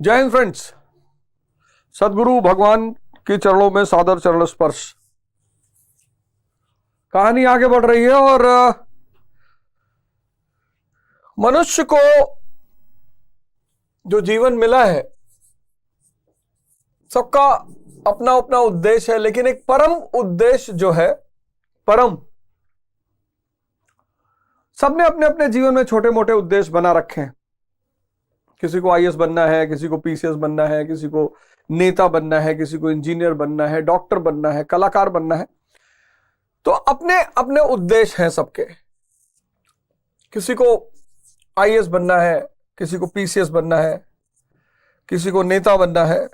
जय हिंद फ्रेंड्स। सदगुरु भगवान के चरणों में सादर चरण स्पर्श। कहानी आगे बढ़ रही है और मनुष्य को जो जीवन मिला है सबका अपना अपना उद्देश्य है, लेकिन एक परम उद्देश्य जो है सबने अपने अपने जीवन में छोटे मोटे उद्देश्य बना रखे हैं। किसी को आईएएस बनना है, किसी को पीसीएस बनना है, किसी को नेता बनना है, किसी को इंजीनियर बनना है, डॉक्टर बनना है, कलाकार बनना है। तो अपने अपने उद्देश्य हैं सबके। किसी को आईएएस बनना है, किसी को पीसीएस बनना है, किसी को नेता बनना है,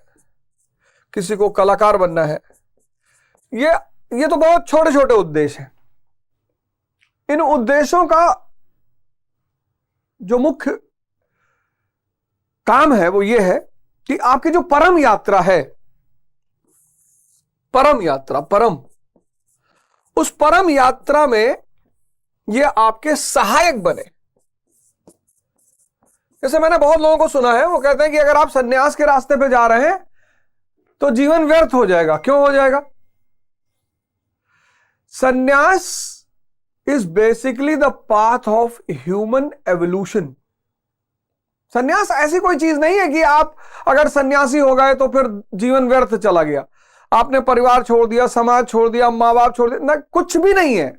किसी को कलाकार बनना है। ये तो बहुत छोटे छोटे उद्देश्य हैं। इन उद्देश्यों का जो मुख्य काम है वो ये है कि आपकी जो परम यात्रा है, उस परम यात्रा में ये आपके सहायक बने। जैसे मैंने बहुत लोगों को सुना है, वो कहते हैं कि अगर आप सन्यास के रास्ते पे जा रहे हैं तो जीवन व्यर्थ हो जाएगा। क्यों हो जाएगा? सन्यास is basically the path of human evolution. सन्यास ऐसी कोई चीज नहीं है कि आप अगर सन्यासी हो गए तो फिर जीवन व्यर्थ चला गया, आपने परिवार छोड़ दिया, समाज छोड़ दिया, मां बाप छोड़ दिया। ना, कुछ भी नहीं है।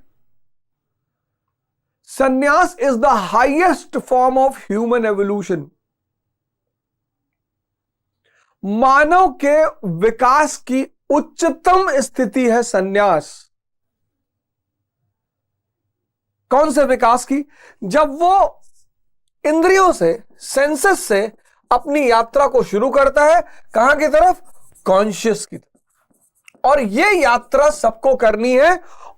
Sannyas is the highest form of human evolution. मानव के विकास की उच्चतम स्थिति है सन्यास। कौन से विकास की? जब वो इंद्रियों से, सेंसेस से अपनी यात्रा को शुरू करता है। कहां की तरफ? कॉन्शियस की तरफ। और यह यात्रा सबको करनी है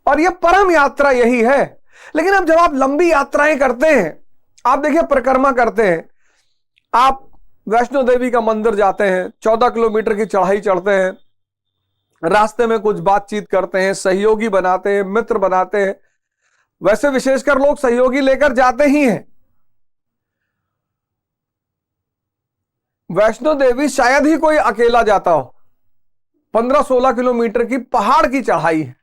और यह परम यात्रा यही है। लेकिन अब जब आप लंबी यात्राएं करते हैं, आप देखिए परिक्रमा करते हैं, आप वैष्णो देवी का मंदिर जाते हैं, 14 किलोमीटर की चढ़ाई चढ़ते हैं, रास्ते में कुछ बातचीत करते हैं, सहयोगी बनाते हैं, मित्र बनाते हैं। वैसे विशेषकर लोग सहयोगी लेकर जाते ही हैं। वैष्णो देवी शायद ही कोई अकेला जाता हो। 15-16 किलोमीटर की पहाड़ की चढ़ाई है।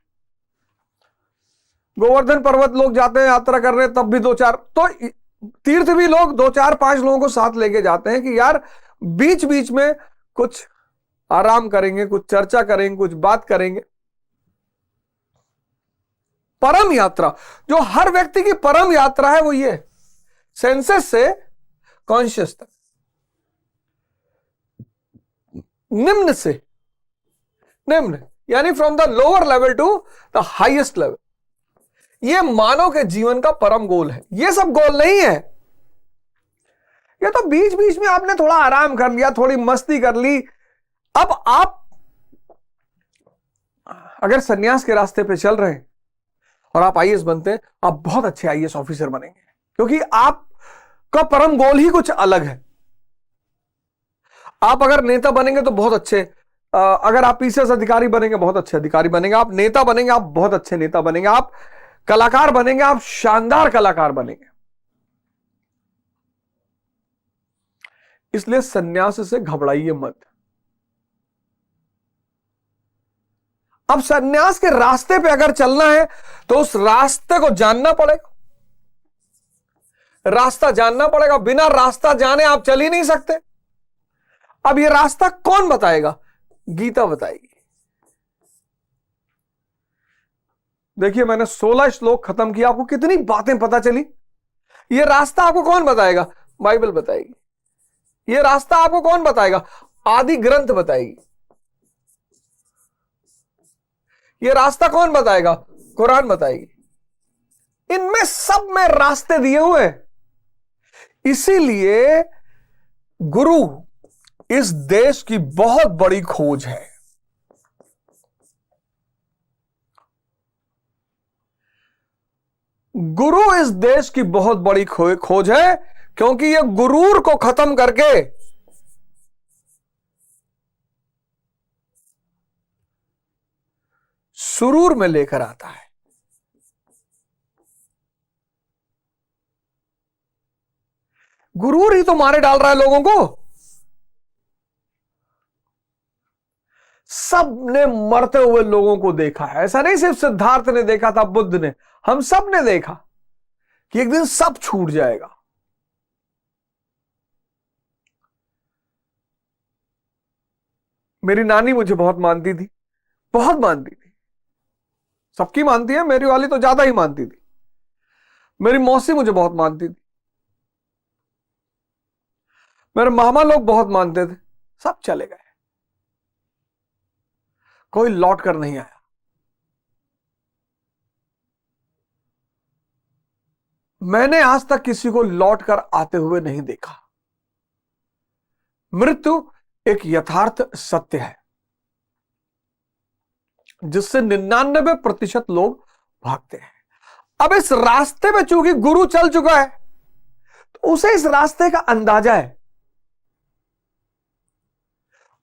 गोवर्धन पर्वत लोग जाते हैं यात्रा करने, तब भी 2-4, तो तीर्थ भी लोग 2-4-5 लोगों को साथ लेके जाते हैं कि यार बीच बीच में कुछ आराम करेंगे, कुछ चर्चा करेंगे, कुछ बात करेंगे। परम यात्रा जो हर व्यक्ति की परम यात्रा है वो ये, सेंसेस से कॉन्शियस तक, निम्न से निम्न, यानी from the lower level to the highest level. यह मानव के जीवन का परम गोल है। यह सब गोल नहीं है। यह तो बीच बीच में आपने थोड़ा आराम कर लिया, थोड़ी मस्ती कर ली। अब आप अगर सन्यास के रास्ते पे चल रहे हैं और आप आईएएस बनते हैं, आप बहुत अच्छे आईएएस ऑफिसर बनेंगे, क्योंकि आपका परम गोल ही कुछ अलग है। आप अगर नेता बनेंगे तो बहुत अच्छे, अगर आप पीसीएस अधिकारी बनेंगे बहुत अच्छे अधिकारी बनेंगे, आप नेता बनेंगे आप बहुत अच्छे नेता बनेंगे, आप कलाकार बनेंगे आप शानदार कलाकार बनेंगे। इसलिए सन्यास से घबराइए मत। अब सन्यास के रास्ते पे अगर चलना है तो उस रास्ते को जानना पड़ेगा। रास्ता जानना पड़ेगा। बिना रास्ता जाने आप चल ही नहीं सकते। अब ये रास्ता कौन बताएगा? गीता बताएगी। देखिए, मैंने 16 श्लोक खत्म किया, आपको कितनी बातें पता चली। ये रास्ता आपको कौन बताएगा? बाइबल बताएगी। ये रास्ता आपको कौन बताएगा? आदि ग्रंथ बताएगी। ये रास्ता कौन बताएगा? कुरान बताएगी। इनमें सब में रास्ते दिए हुए हैं। इसीलिए गुरु इस देश की बहुत बड़ी खोज है। गुरु इस देश की बहुत बड़ी खोज है, क्योंकि यह गुरूर को खत्म करके सुरूर में लेकर आता है। गुरूर ही तो मारे डाल रहा है लोगों को। सबने मरते हुए लोगों को देखा है। ऐसा नहीं सिर्फ सिद्धार्थ ने देखा था, बुद्ध ने, हम सब ने देखा कि एक दिन सब छूट जाएगा। मेरी नानी मुझे बहुत मानती थी, बहुत मानती थी, सबकी मानती है, मेरी वाली तो ज्यादा ही मानती थी। मेरी मौसी मुझे बहुत मानती थी, मेरे मामा लोग बहुत मानते थे। सब चले गए, कोई लौट कर नहीं आया। मैंने आज तक किसी को लौट कर आते हुए नहीं देखा। मृत्यु एक यथार्थ सत्य है जिससे 99% लोग भागते हैं। अब इस रास्ते में चूंकि गुरु चल चुका है तो उसे इस रास्ते का अंदाजा है।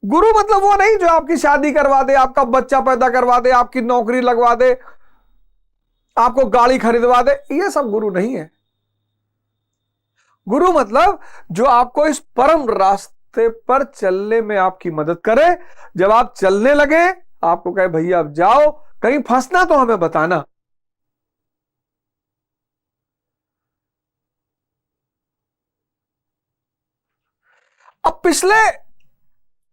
गुरु मतलब वो नहीं जो आपकी शादी करवा दे, आपका बच्चा पैदा करवा दे, आपकी नौकरी लगवा दे, आपको गाड़ी खरीदवा दे, ये सब गुरु नहीं है। गुरु मतलब जो आपको इस परम रास्ते पर चलने में आपकी मदद करे। जब आप चलने लगे, आपको कहे भैया अब जाओ, कहीं फंसना तो हमें बताना। अब पिछले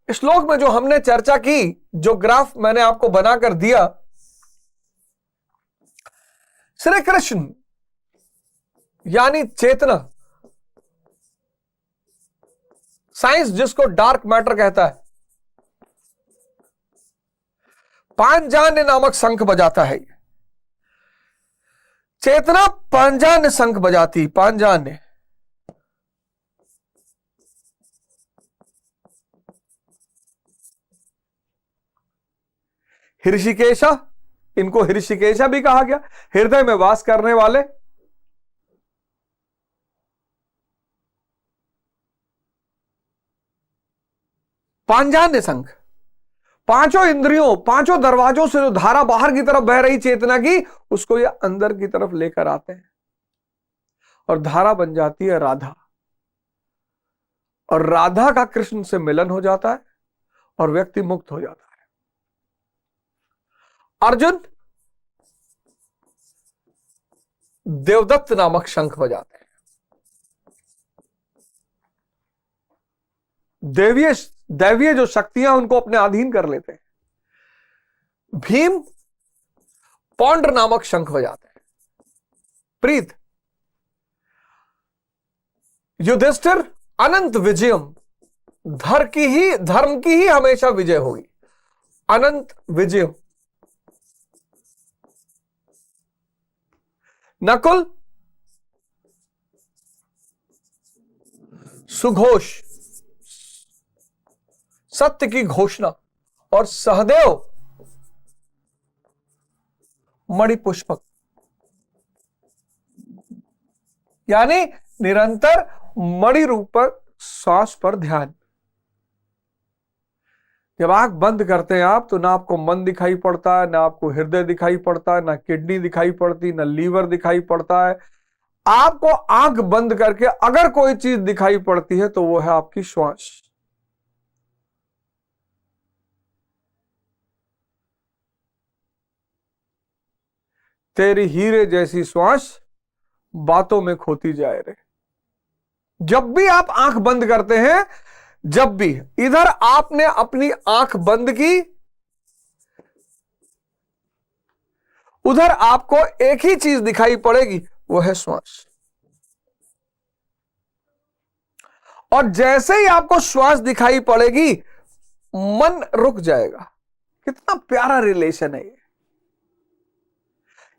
श्लोक में जो हमने चर्चा की, जो ग्राफ मैंने आपको बनाकर दिया, श्री कृष्ण यानी चेतना, साइंस जिसको डार्क मैटर कहता है, पांचजन्य नामक शंख बजाता है। चेतना पांचजन्य शंख बजाती, पांचजन्य। हृषिकेशा, इनको हृषिकेशा भी कहा गया, हृदय में वास करने वाले। पांचजन्य शंख, पांचों इंद्रियों, पांचों दरवाजों से जो धारा बाहर की तरफ बह रही चेतना की, उसको ये अंदर की तरफ लेकर आते हैं और धारा बन जाती है राधा। और राधा का कृष्ण से मिलन हो जाता है और व्यक्ति मुक्त हो जाता है। अर्जुन देवदत्त नामक शंख बजाते हैं, देवीय दैवीय जो शक्तियां उनको अपने अधीन कर लेते हैं। भीम पौंड्र नामक शंख बजाते हैं। प्रीत, युधिष्ठिर अनंत विजयम, धर्म की ही हमेशा विजय होगी, अनंत विजयम। नकुल सुघोष, सत्य की घोषणा। और सहदेव मणिपुष्पक, यानी निरंतर मणि रूपक श्वास पर ध्यान। जब आंख बंद करते हैं आप, तो ना आपको मन दिखाई पड़ता है, ना आपको हृदय दिखाई पड़ता है, ना किडनी दिखाई पड़ती, ना लीवर दिखाई पड़ता है। आपको आंख बंद करके अगर कोई चीज दिखाई पड़ती है तो वो है आपकी श्वास। तेरी हीरे जैसी श्वास बातों में खोती जाए रे। जब भी आप आंख बंद करते हैं, जब भी इधर आपने अपनी आंख बंद की, उधर आपको एक ही चीज दिखाई पड़ेगी, वो है श्वास। और जैसे ही आपको श्वास दिखाई पड़ेगी, मन रुक जाएगा। कितना प्यारा रिलेशन है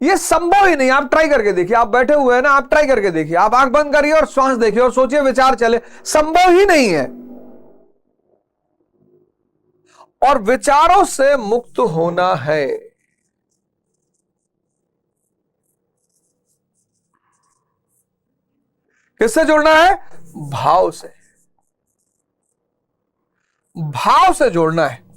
ये संभव ही नहीं। आप ट्राई करके देखिए, आप बैठे हुए हैं ना, आप ट्राई करके देखिए, आप आंख बंद करिए और श्वास देखिए और सोचिए, विचार चले, संभव ही नहीं है। और विचारों से मुक्त होना है। किससे जुड़ना है? भाव से, भाव से जोड़ना है।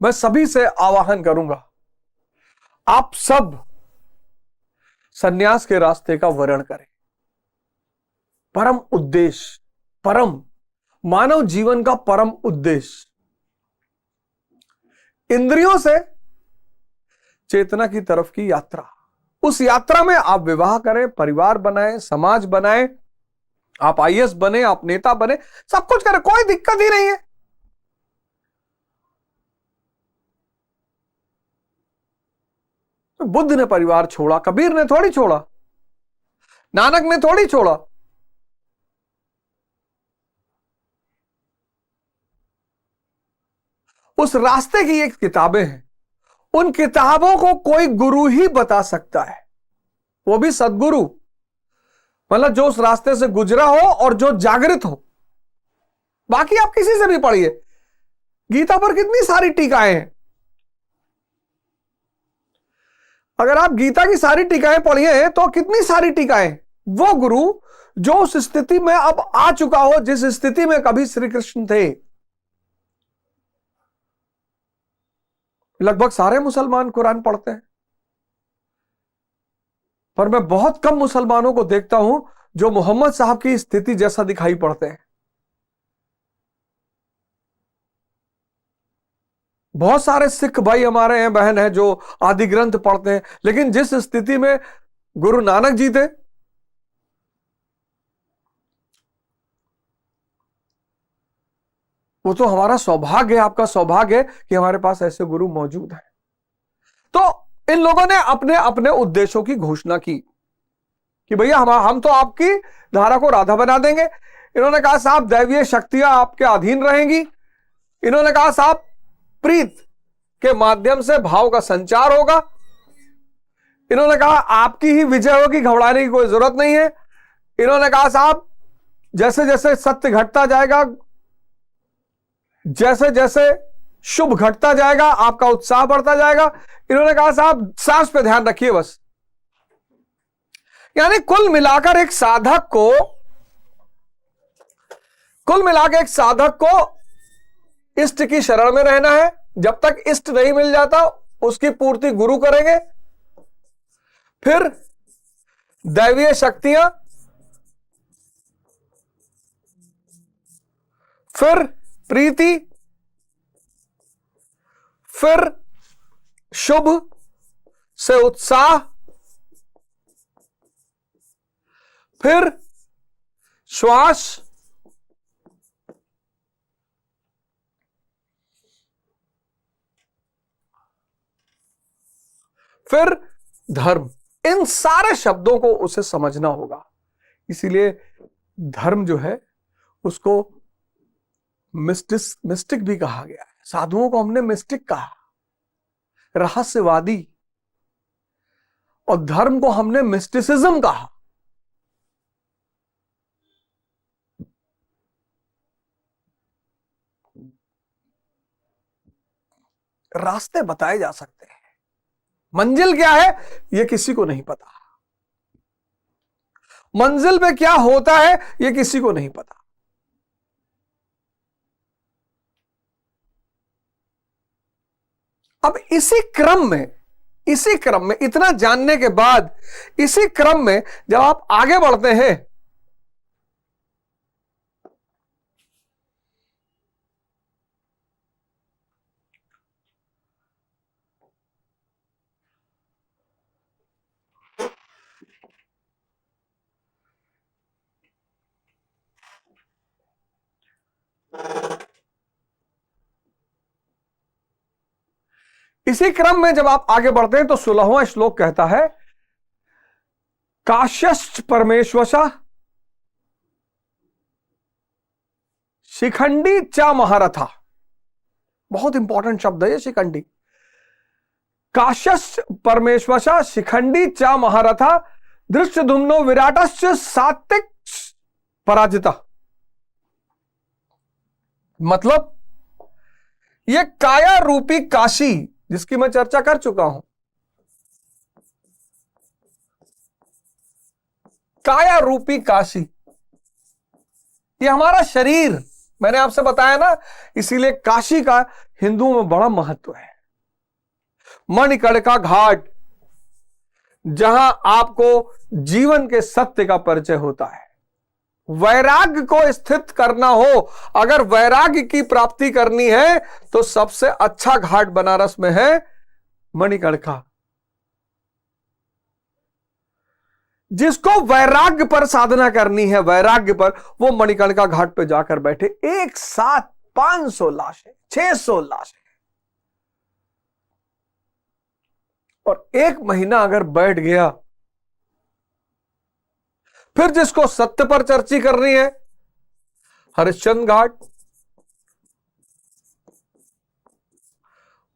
मैं सभी से आवाहन करूंगा, आप सब सन्यास के रास्ते का वर्ण करें। परम उद्देश्य, परम मानव जीवन का परम उद्देश्य इंद्रियों से चेतना की तरफ की यात्रा। उस यात्रा में आप विवाह करें, परिवार बनाएं, समाज बनाएं, आप आईएएस बने, आप नेता बने, सब कुछ करें, कोई दिक्कत ही नहीं है। बुद्ध ने परिवार छोड़ा, कबीर ने थोड़ी छोड़ा, नानक ने थोड़ी छोड़ा। उस रास्ते की एक किताबें हैं, उन किताबों को कोई गुरु ही बता सकता है, वो भी सदगुरु, मतलब जो उस रास्ते से गुजरा हो और जो जागृत हो। बाकी आप किसी से भी पढ़िए, गीता पर कितनी सारी टीकाएं हैं। अगर आप गीता की सारी टीकाएं पढ़िए तो कितनी सारी टीकाएं। वो गुरु जो उस स्थिति में अब आ चुका हो जिस स्थिति में कभी श्री कृष्ण थे। लगभग सारे मुसलमान कुरान पढ़ते हैं, पर मैं बहुत कम मुसलमानों को देखता हूं जो मोहम्मद साहब की स्थिति जैसा दिखाई पड़ते हैं। बहुत सारे सिख भाई हमारे हैं, बहन है, जो आदि ग्रंथ पढ़ते हैं, लेकिन जिस स्थिति में गुरु नानक जी थे, वो तो हमारा सौभाग्य है, आपका सौभाग्य है कि हमारे पास ऐसे गुरु मौजूद हैं। तो इन लोगों ने अपने अपने उद्देश्यों की घोषणा की कि भैया हम तो आपकी धारा को राधा बना देंगे। इन्होंने कहा साहब दैवीय शक्तियां आपके अधीन रहेंगी। इन्होंने कहा साहब प्रीत के माध्यम से भाव का संचार होगा। इन्होंने कहा आपकी ही विजय होगी, घबराने की कोई जरूरत नहीं है। इन्होंने कहा साहब जैसे जैसे सत्य घटता जाएगा, जैसे जैसे शुभ घटता जाएगा, आपका उत्साह बढ़ता जाएगा। इन्होंने कहा साहब सांस पे ध्यान रखिए बस। यानी कुल मिलाकर एक साधक को इष्ट की शरण में रहना है। जब तक इष्ट नहीं मिल जाता उसकी पूर्ति गुरु करेंगे, फिर दैवीय शक्तियां, फिर प्रीति, फिर शुभ से उत्साह, फिर श्वास, फिर धर्म। इन सारे शब्दों को उसे समझना होगा। इसीलिए धर्म जो है उसको मिस्टिक भी कहा गया है। साधुओं को हमने मिस्टिक कहा, रहस्यवादी, और धर्म को हमने मिस्टिसिज्म कहा। रास्ते बताए जा सकते हैं, मंजिल क्या है यह किसी को नहीं पता, मंजिल पे क्या होता है यह किसी को नहीं पता। अब इसी क्रम में इतना जानने के बाद, इसी क्रम में जब आप आगे बढ़ते हैं, इसी क्रम में जब आप आगे बढ़ते हैं तो 16वां श्लोक कहता है काश्यश्च परमेश्वशा शिखंडी च महारथा। बहुत इंपॉर्टेंट शब्द है ये शिखंडी। काश्यश्च परमेश्वशा शिखंडी च महारथा धृष्टद्युम्नो विराटश्च सात्विक पराजिता। मतलब ये काया रूपी काशी जिसकी मैं चर्चा कर चुका हूं, काया रूपी काशी, ये हमारा शरीर, मैंने आपसे बताया ना, इसीलिए काशी का हिंदुओं में बड़ा महत्व है। मणिकर्णिका घाट जहां आपको जीवन के सत्य का परिचय होता है। वैराग्य को स्थित करना हो, अगर वैराग्य की प्राप्ति करनी है तो सबसे अच्छा घाट बनारस में है मणिकर्णिका। जिसको वैराग्य पर साधना करनी है, वैराग्य पर, वो मणिकर्णिका घाट पे जाकर बैठे। एक साथ 500 लाशें, 600 लाशें, और 1 महीना अगर बैठ गया, फिर जिसको सत्य पर चर्चा करनी है, हरिश्चंद्र घाट,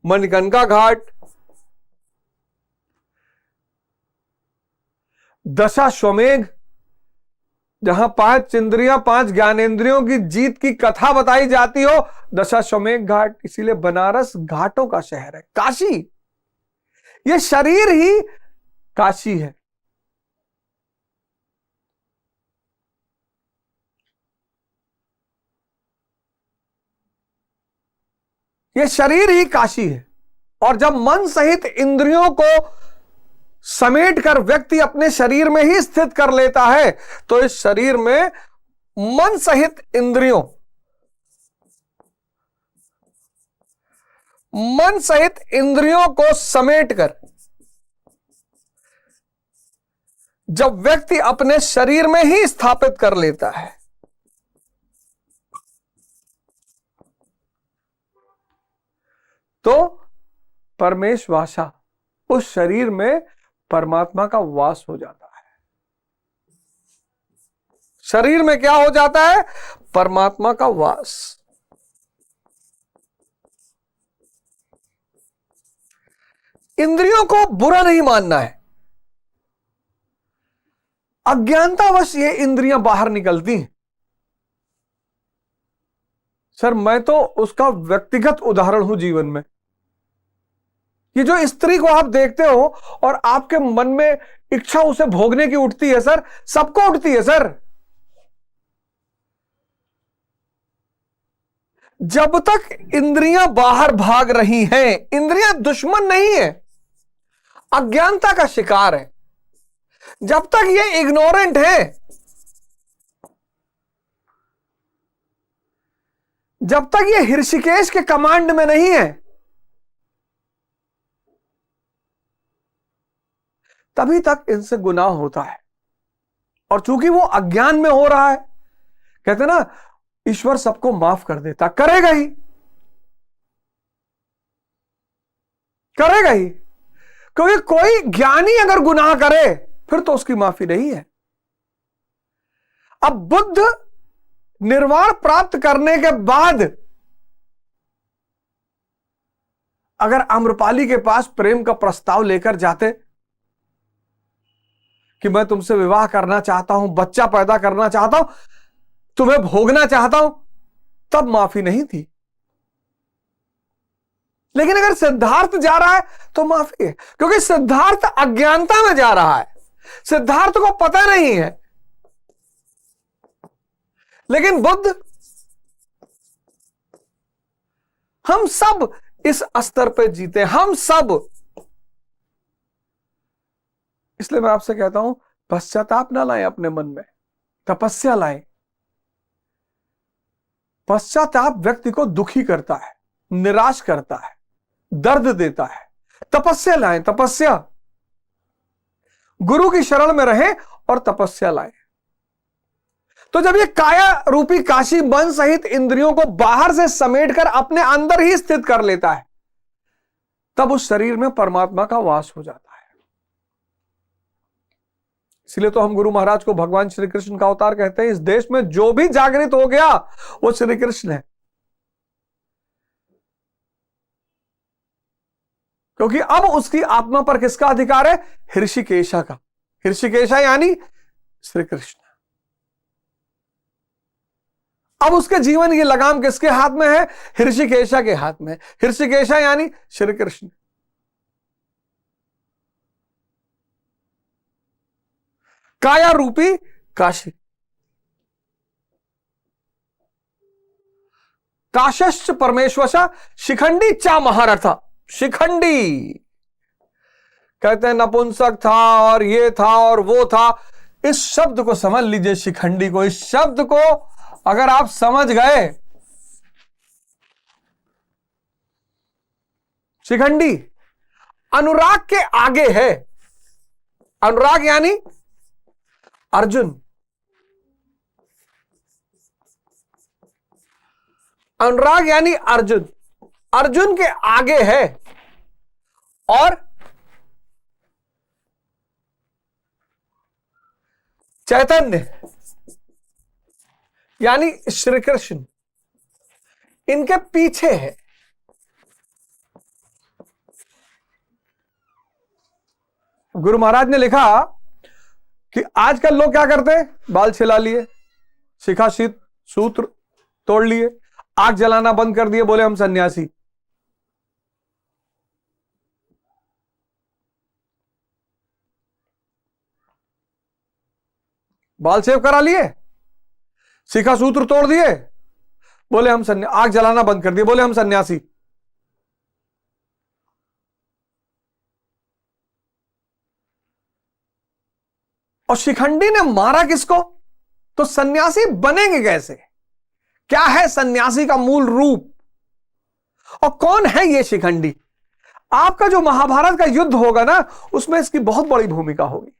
मणिकर्णिका घाट, दशाश्वमेध, जहां 5 इंद्रियां, 5 ज्ञानेंद्रियों की जीत की कथा बताई जाती हो, दशाश्वमेध घाट। इसीलिए बनारस घाटों का शहर है, काशी। यह शरीर ही काशी है। यह शरीर ही काशी है। और जब मन सहित इंद्रियों को समेट कर व्यक्ति अपने शरीर में ही स्थित कर लेता है, तो इस शरीर में मन सहित इंद्रियों, मन सहित इंद्रियों को समेट कर जब व्यक्ति अपने शरीर में ही स्थापित कर लेता है, तो परमेशवासा, उस शरीर में परमात्मा का वास हो जाता है। शरीर में क्या हो जाता है? परमात्मा का वास। इंद्रियों को बुरा नहीं मानना है। अज्ञानतावश ये इंद्रियां बाहर निकलती हैं। सर, मैं तो उसका व्यक्तिगत उदाहरण हूं जीवन में। ये जो स्त्री को आप देखते हो और आपके मन में इच्छा उसे भोगने की उठती है सर, सबको उठती है सर। जब तक इंद्रियां बाहर भाग रही हैं, इंद्रियां दुश्मन नहीं है, अज्ञानता का शिकार है। जब तक ये इग्नोरेंट है, जब तक ये ऋषिकेश के कमांड में नहीं है, तभी तक इनसे गुनाह होता है। और चूंकि वो अज्ञान में हो रहा है, कहते ना ईश्वर सबको माफ कर देता, करेगा ही, करेगा ही। क्योंकि कोई ज्ञानी अगर गुनाह करे फिर तो उसकी माफी नहीं है। अब बुद्ध निर्वाण प्राप्त करने के बाद अगर आम्रपाली के पास प्रेम का प्रस्ताव लेकर जाते कि मैं तुमसे विवाह करना चाहता हूं, बच्चा पैदा करना चाहता हूं, तुम्हें भोगना चाहता हूं, तब माफी नहीं थी। लेकिन अगर सिद्धार्थ जा रहा है तो माफी है, क्योंकि सिद्धार्थ अज्ञानता में जा रहा है, सिद्धार्थ को पता नहीं है। लेकिन बुद्ध, हम सब इस स्तर पे जीते, हम सब। इसलिए मैं आपसे कहता हूं, पश्चाताप ना लाएं अपने मन में, तपस्या लाएं। पश्चाताप व्यक्ति को दुखी करता है, निराश करता है, दर्द देता है। तपस्या लाएं, तपस्या। गुरु की शरण में रहें और तपस्या लाएं। तो जब ये काया रूपी काशी मन सहित इंद्रियों को बाहर से समेटकर अपने अंदर ही स्थित कर लेता है, तब उस शरीर में परमात्मा का वास हो जाता है। इसलिए तो हम गुरु महाराज को भगवान श्री कृष्ण का अवतार कहते हैं। इस देश में जो भी जागृत हो गया वो श्री कृष्ण है, क्योंकि अब उसकी आत्मा पर किसका अधिकार है? ऋषिकेशा का। ऋषिकेशा यानी श्री कृष्ण। अब उसके जीवन की लगाम किसके हाथ में है? ऋषिकेशा के हाथ में। ऋषिकेशा यानी श्री कृष्ण। काया रूपी काशी। काशश्च परमेश्वशा शिखंडी चा महारथा। शिखंडी, कहते हैं नपुंसक था और ये था और वो था। इस शब्द को समझ लीजिए, शिखंडी को, इस शब्द को अगर आप समझ गए, शिखंडी अनुराग के आगे है। अनुराग यानी अर्जुन, अनुराग यानी अर्जुन, अर्जुन के आगे है। और चैतन्य यानी श्री कृष्ण इनके पीछे है। गुरु महाराज ने लिखा कि आजकल लोग क्या करते हैं, बाल छिला लिए, शिखा शीत सूत्र तोड़ लिए, आग जलाना बंद कर दिए, बोले हम सन्यासी। बाल सेव करा लिए, शिखा सूत्र तोड़ दिए, बोले हम आग जलाना बंद कर दिए, बोले हम सन्यासी। और शिखंडी ने मारा किसको? तो सन्यासी बनेंगे कैसे? क्या है सन्यासी का मूल रूप और कौन है ये शिखंडी? आपका जो महाभारत का युद्ध होगा ना, उसमें इसकी बहुत बड़ी भूमिका होगी।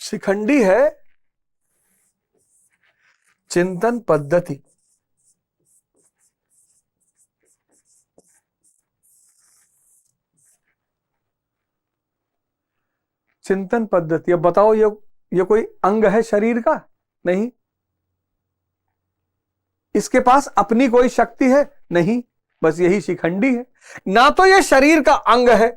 शिखंडी है चिंतन पद्धति। चिंतन पद्धति। अब बताओ, ये कोई अंग है शरीर का? नहीं। इसके पास अपनी कोई शक्ति है? नहीं। बस यही शिखंडी है। ना तो ये शरीर का अंग है,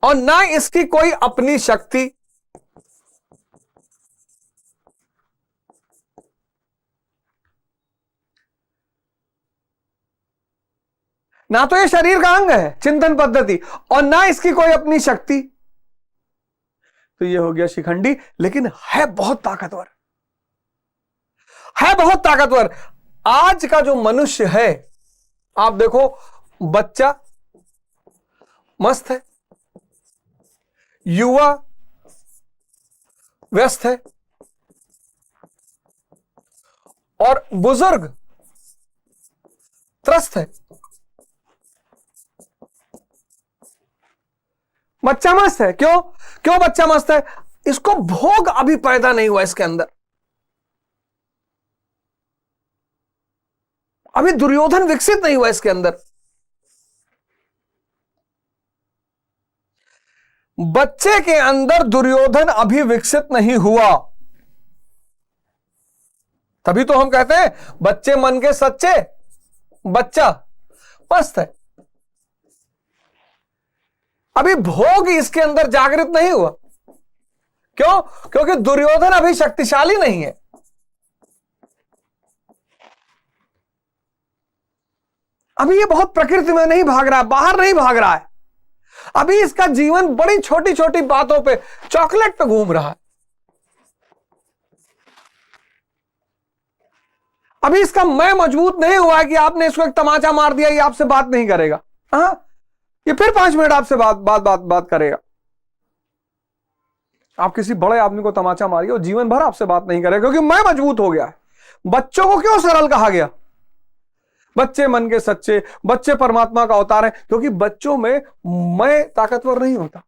और ना इसकी कोई अपनी शक्ति। ना तो ये शरीर का अंग है चिंतन पद्धति, और ना इसकी कोई अपनी शक्ति। तो ये हो गया शिखंडी, लेकिन है बहुत ताकतवर, है बहुत ताकतवर। आज का जो मनुष्य है, आप देखो, बच्चा मस्त है, युवा व्यस्त है, और बुजुर्ग त्रस्त है। बच्चा मस्त है। क्यों? क्यों बच्चा मस्त है? इसको भोग अभी पैदा नहीं हुआ इसके अंदर। अभी दुर्योधन विकसित नहीं हुआ इसके अंदर। बच्चे के अंदर दुर्योधन अभी विकसित नहीं हुआ। तभी तो हम कहते हैं बच्चे मन के सच्चे, बच्चा मस्त है। अभी भोग इसके अंदर जागृत नहीं हुआ। क्यों? क्योंकि दुर्योधन अभी शक्तिशाली नहीं है। अभी ये बहुत प्रकृति में नहीं भाग रहा है, बाहर नहीं भाग रहा है। अभी इसका जीवन बड़ी छोटी छोटी बातों पे, चॉकलेट पे घूम रहा है। अभी इसका मैं मजबूत नहीं हुआ है कि आपने इसको एक तमाचा मार दिया, ये आपसे बात नहीं करेगा। हाँ, ये फिर 5 मिनट आपसे बात करेगा। आप किसी बड़े आदमी को तमाचा मारिए, वो जीवन भर आपसे बात नहीं करेगा, क्योंकि मैं मजबूत हो गया है। बच्चों को क्यों सरल कहा गया? बच्चे मन के सच्चे, बच्चे परमात्मा का अवतार है, क्योंकि बच्चों में मैं ताकतवर नहीं होता।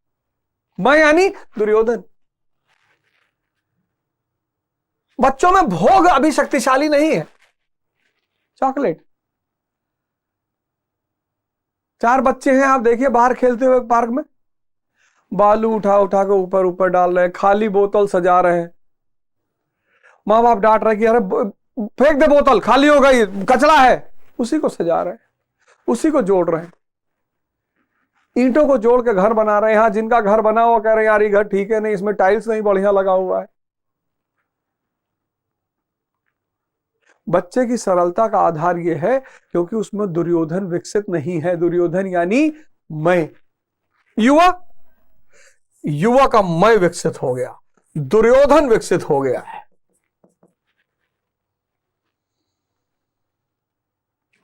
मैं यानी दुर्योधन। बच्चों में भोग अभी शक्तिशाली नहीं है। चॉकलेट। 4 बच्चे हैं, आप देखिए बाहर खेलते हुए पार्क में, बालू उठा उठा के ऊपर ऊपर डाल रहे हैं, खाली बोतल सजा रहे हैं। माँ बाप डांट रहे कि अरे फेंक दे बोतल, खाली हो गई, कचरा है। उसी को सजा रहे हैं, उसी को जोड़ रहे हैं, ईंटों को जोड़ के घर बना रहे हैं। हाँ, जिनका घर बना हुआ कह रहे हैं यार ये घर ठीक है नहीं, इसमें टाइल्स नहीं बढ़िया लगा हुआ है। बच्चे की सरलता का आधार यह है क्योंकि उसमें दुर्योधन विकसित नहीं है। दुर्योधन यानी मैं। युवा का मैं विकसित हो गया, दुर्योधन विकसित हो गया है।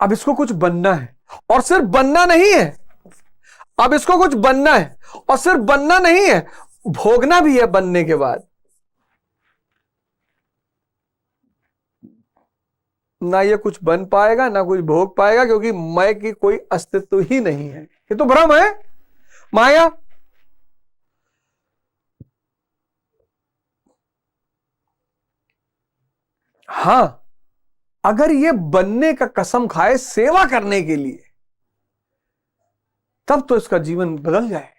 अब इसको कुछ बनना है, और सिर्फ बनना नहीं है, अब इसको कुछ बनना है, और सिर्फ बनना नहीं है, भोगना भी है बनने के बाद। ना ये कुछ बन पाएगा ना कुछ भोग पाएगा, क्योंकि मैं की कोई अस्तित्व ही नहीं है। ये तो भ्रम है, माया। हां, अगर ये बनने का कसम खाए सेवा करने के लिए, तब तो इसका जीवन बदल जाए।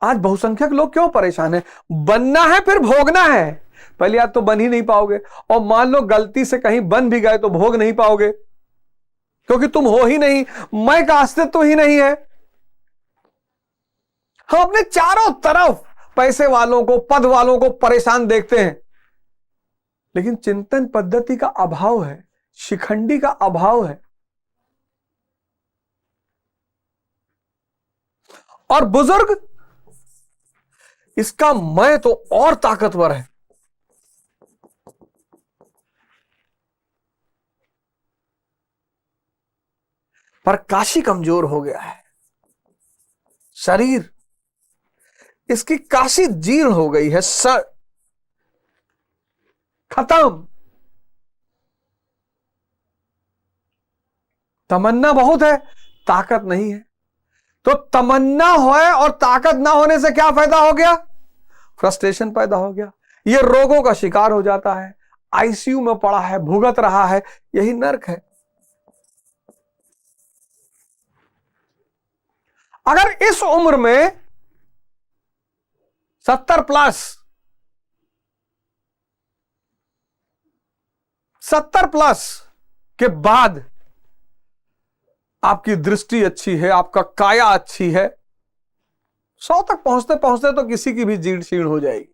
आज बहुसंख्यक लोग क्यों परेशान है? बनना है फिर भोगना है। पहली बात तो बन ही नहीं पाओगे, और मान लो गलती से कहीं बन भी गए तो भोग नहीं पाओगे, क्योंकि तुम हो ही नहीं, मैं का अस्तित्व ही नहीं है। हम अपने चारों तरफ पैसे वालों को, पद वालों को परेशान देखते हैं, लेकिन चिंतन पद्धति का अभाव है, शिखंडी का अभाव है। और बुजुर्ग, इसका मैं तो और ताकतवर है। पर काशी कमजोर हो गया है, शरीर इसकी काशी जीर्ण हो गई है, खत्म। तमन्ना बहुत है, ताकत नहीं है। तो तमन्ना होए और ताकत ना होने से क्या फायदा हो गया? फ्रस्ट्रेशन पैदा हो गया, ये रोगों का शिकार हो जाता है, आईसीयू में पड़ा है, भुगत रहा है। यही नर्क है। अगर इस उम्र में 70 प्लस के बाद आपकी दृष्टि अच्छी है, आपका काया अच्छी है, 100 तक पहुंचते पहुंचते तो किसी की भी जीर्ण शीर्ण हो जाएगी।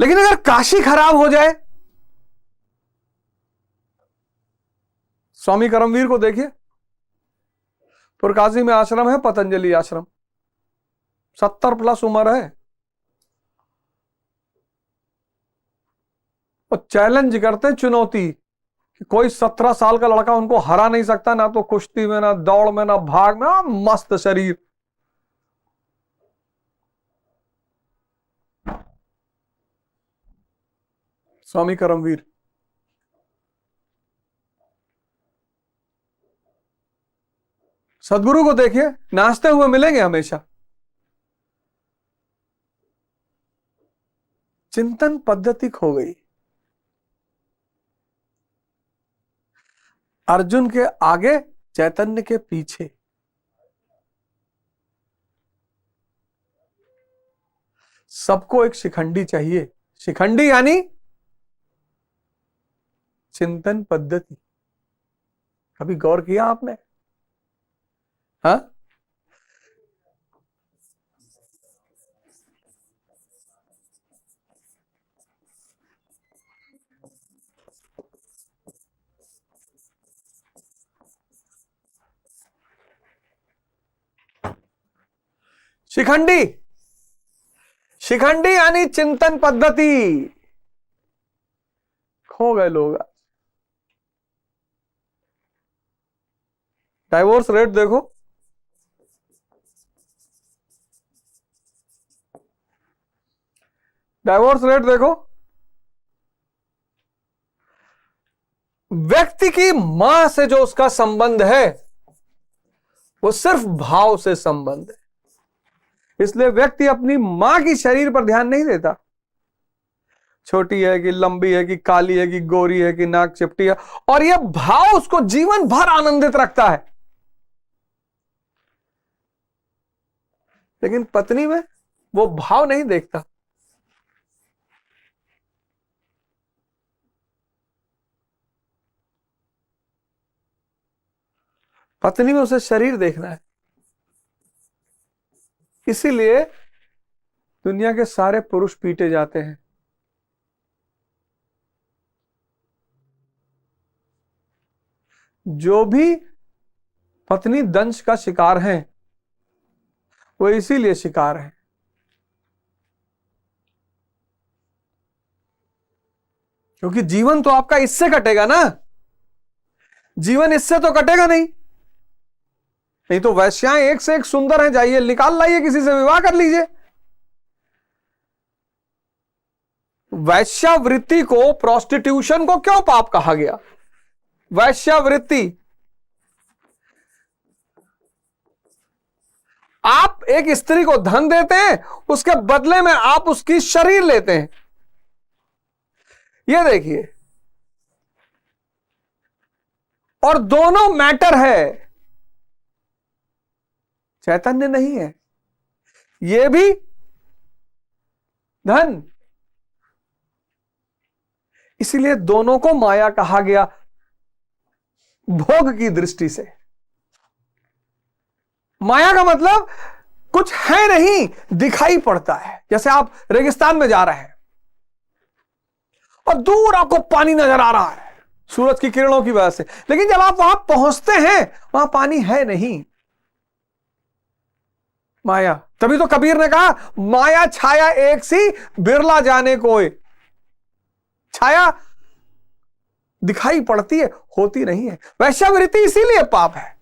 लेकिन अगर काशी खराब हो जाए, स्वामी करमवीर को देखिए, पुरकाशी में आश्रम है, पतंजलि आश्रम, 70 प्लस उम्र है, और चैलेंज करते हैं, चुनौती, कि कोई 17 साल का लड़का उनको हरा नहीं सकता, ना तो कुश्ती में, ना दौड़ में, ना भाग में। मस्त शरीर। स्वामी करमवीर। सदगुरु को देखिए, नाचते हुए मिलेंगे हमेशा। चिंतन पद्धति खो गई। अर्जुन के आगे, चैतन्य के पीछे। सबको एक शिखंडी चाहिए। शिखंडी यानी चिंतन पद्धति। कभी गौर किया आपने? हाँ, शिखंडी, शिखंडी यानी चिंतन पद्धति। खो गए लोग। डाइवोर्स रेट देखो, डाइवोर्स रेट देखो। व्यक्ति की मां से जो उसका संबंध है, वो सिर्फ भाव से संबंध है। इसलिए व्यक्ति अपनी मां की शरीर पर ध्यान नहीं देता, छोटी है कि लंबी है कि काली है कि गोरी है कि नाक चिपटी है, और यह भाव उसको जीवन भर आनंदित रखता है। लेकिन पत्नी में वो भाव नहीं देखता। पत्नी में उसे शरीर देखना है। इसीलिए दुनिया के सारे पुरुष पीटे जाते हैं। जो भी पत्नी दंश का शिकार हैं, वो इसीलिए शिकार है। क्योंकि जीवन तो आपका इससे कटेगा ना, जीवन इससे तो कटेगा नहीं। नहीं तो वैश्याएं एक से एक सुंदर हैं, जाइए निकाल लाइए, किसी से विवाह कर लीजिए। वैश्यावृत्ति को, प्रोस्टिट्यूशन को क्यों पाप कहा गया? वैश्यावृत्ति, आप एक स्त्री को धन देते हैं, उसके बदले में आप उसकी शरीर लेते हैं। यह देखिए, और दोनों मैटर है, चैतन्य नहीं है। यह भी धन, इसीलिए दोनों को माया कहा गया, भोग की दृष्टि से। माया का मतलब कुछ है नहीं, दिखाई पड़ता है। जैसे आप रेगिस्तान में जा रहे हैं और दूर आपको पानी नजर आ रहा है सूरज की किरणों की वजह से, लेकिन जब आप वहां पहुंचते हैं वहां पानी है नहीं, माया। तभी तो कबीर ने कहा, माया छाया एक सी बिरला जाने कोई। छाया दिखाई पड़ती है, होती नहीं है। वैश्यावृत्ति इसीलिए पाप है।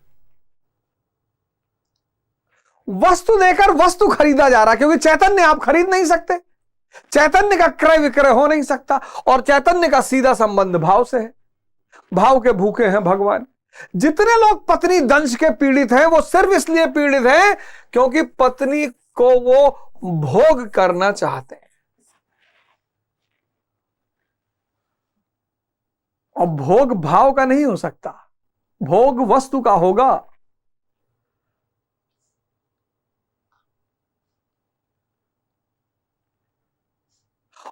वस्तु देकर वस्तु खरीदा जा रहा, क्योंकि चैतन्य आप खरीद नहीं सकते, चैतन्य का क्रय विक्रय हो नहीं सकता, और चैतन्य का सीधा संबंध भाव से है। भाव के भूखे हैं भगवान। जितने लोग पत्नी दंश के पीड़ित हैं, वो सिर्फ इसलिए पीड़ित हैं क्योंकि पत्नी को वो भोग करना चाहते हैं। और भोग भाव का नहीं हो सकता, भोग वस्तु का होगा।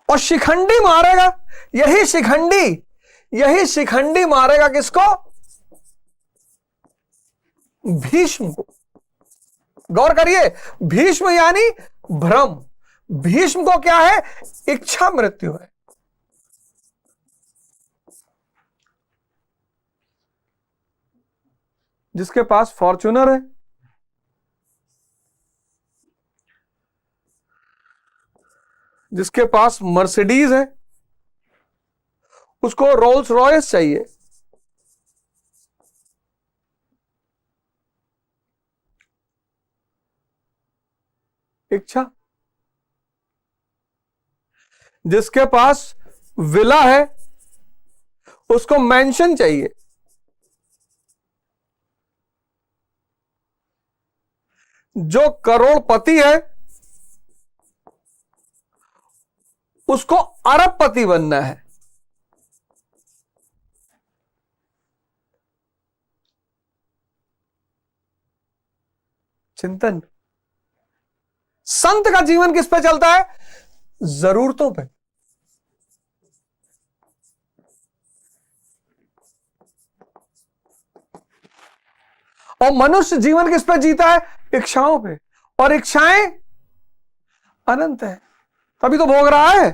और शिखंडी मारेगा, यही शिखंडी मारेगा किसको? भीष्म को। गौर करिए, भीष्म यानी भ्रम। भीष्म को क्या है? इच्छा मृत्यु है। जिसके पास फॉर्च्यूनर है, जिसके पास मर्सिडीज है, उसको रोल्स रॉयस चाहिए। इच्छा। जिसके पास विला है, उसको मैंशन चाहिए। जो करोड़पति है, उसको अरबपति बनना है। चिंतन। संत का जीवन किस पे चलता है? जरूरतों पे। और मनुष्य जीवन किस पे जीता है? इच्छाओं पे। और इच्छाएं अनंत है, तभी तो भोग रहा है।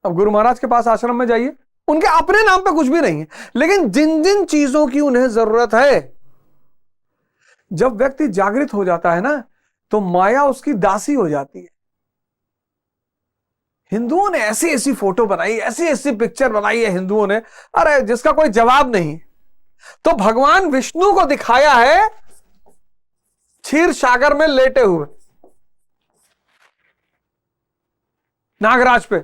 अब गुरु महाराज के पास आश्रम में जाइए, उनके अपने नाम पे कुछ भी नहीं है, लेकिन जिन जिन चीजों की उन्हें जरूरत है, जब व्यक्ति जागृत हो जाता है ना, तो माया उसकी दासी हो जाती है। हिंदुओं ने ऐसी ऐसी फोटो बनाई, ऐसी ऐसी पिक्चर बनाई है हिंदुओं ने, अरे जिसका कोई जवाब नहीं। तो भगवान विष्णु को दिखाया है क्षीर सागर में लेटे हुए नागराज पे,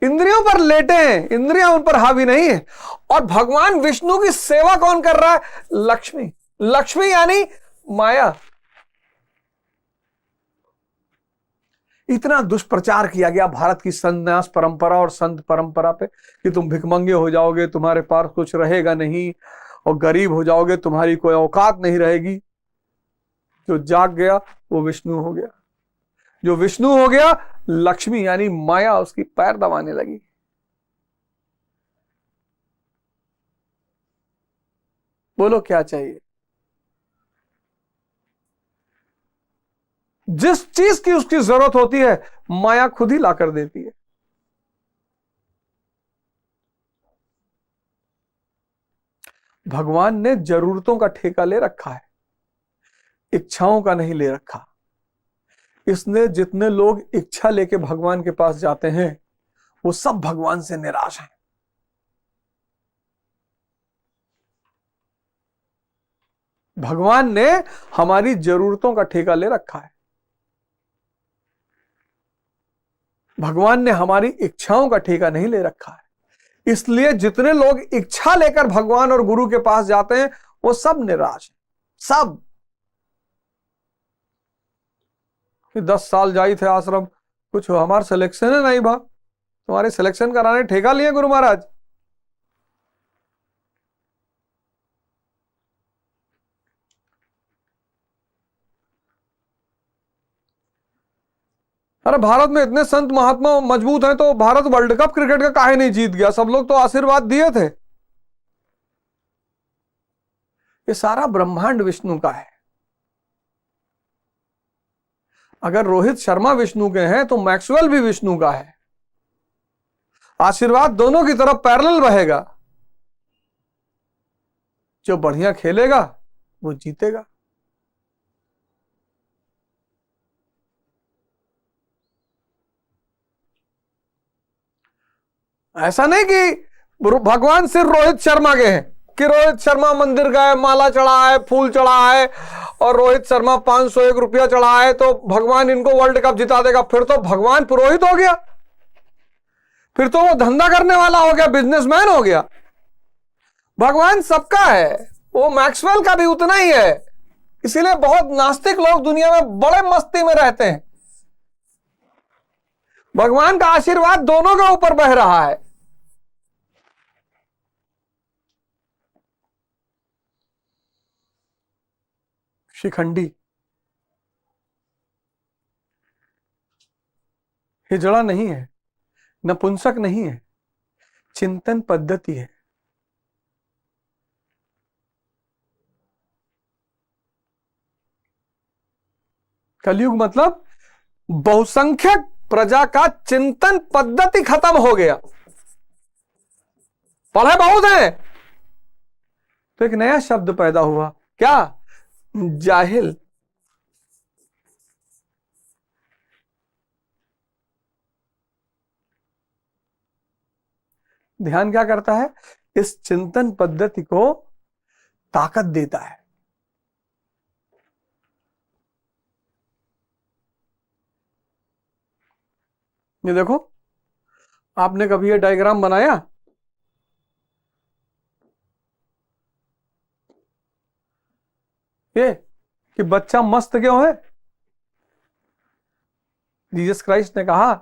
इंद्रियों पर लेटे हैं, इंद्रियां उन पर हावी नहीं है। और भगवान विष्णु की सेवा कौन कर रहा है? लक्ष्मी। लक्ष्मी यानी माया। इतना दुष्प्रचार किया गया भारत की संन्यास परंपरा और संत परंपरा पे कि तुम भिखमंगे हो जाओगे, तुम्हारे पास कुछ रहेगा नहीं, और गरीब हो जाओगे, तुम्हारी कोई औकात नहीं रहेगी। जो जाग गया वो विष्णु हो गया। जो विष्णु हो गया, लक्ष्मी यानी माया उसकी पैर दबाने लगी। बोलो क्या चाहिए? जिस चीज की उसकी जरूरत होती है, माया खुद ही लाकर देती है। भगवान ने जरूरतों का ठेका ले रखा है, इच्छाओं का नहीं ले रखा। इसलिए जितने लोग इच्छा लेके भगवान के पास जाते हैं वो सब भगवान से निराश हैं। भगवान ने हमारी जरूरतों का ठेका ले रखा है। भगवान ने हमारी इच्छाओं का ठेका नहीं ले रखा है। इसलिए जितने लोग इच्छा लेकर भगवान और गुरु के पास जाते हैं वो सब निराश हैं, सब। 10 साल जाई थे आश्रम, कुछ हमारा सिलेक्शन है नहीं बा, तुम्हारे सिलेक्शन कराने ठेका लिए गुरु महाराज। अरे भारत में इतने संत महात्मा मजबूत हैं तो भारत वर्ल्ड कप क्रिकेट का काहे नहीं जीत गया? सब लोग तो आशीर्वाद दिए थे। ये सारा ब्रह्मांड विष्णु का है। अगर रोहित शर्मा विष्णु के हैं तो मैक्सवेल भी विष्णु का है। आशीर्वाद दोनों की तरफ पैरेलल बहेगा। जो बढ़िया खेलेगा वो जीतेगा। ऐसा नहीं कि भगवान सिर्फ रोहित शर्मा के हैं, कि रोहित शर्मा मंदिर गए, माला चढ़ा है, फूल चढ़ा है और रोहित शर्मा 501 रुपया चढ़ा है तो भगवान इनको वर्ल्ड कप जिता देगा। फिर तो भगवान पुरोहित हो गया, फिर तो वो धंधा करने वाला हो गया, बिजनेसमैन हो गया। भगवान सबका है, वो मैक्सवेल का भी उतना ही है। इसीलिए बहुत नास्तिक लोग दुनिया में बड़े मस्ती में रहते हैं। भगवान का आशीर्वाद दोनों के ऊपर बह रहा है। शिखंडी हिजड़ा नहीं है, नपुंसक नहीं है, चिंतन पद्धति है। कलयुग मतलब बहुसंख्यक प्रजा का चिंतन पद्धति खत्म हो गया। पढ़े बहुत है तो एक नया शब्द पैदा हुआ, क्या? जाहिल। ध्यान क्या करता है? इस चिंतन पद्धति को ताकत देता है। ये देखो, आपने कभी ये डायग्राम बनाया? ये कि बच्चा मस्त क्यों है? जीसस क्राइस्ट ने कहा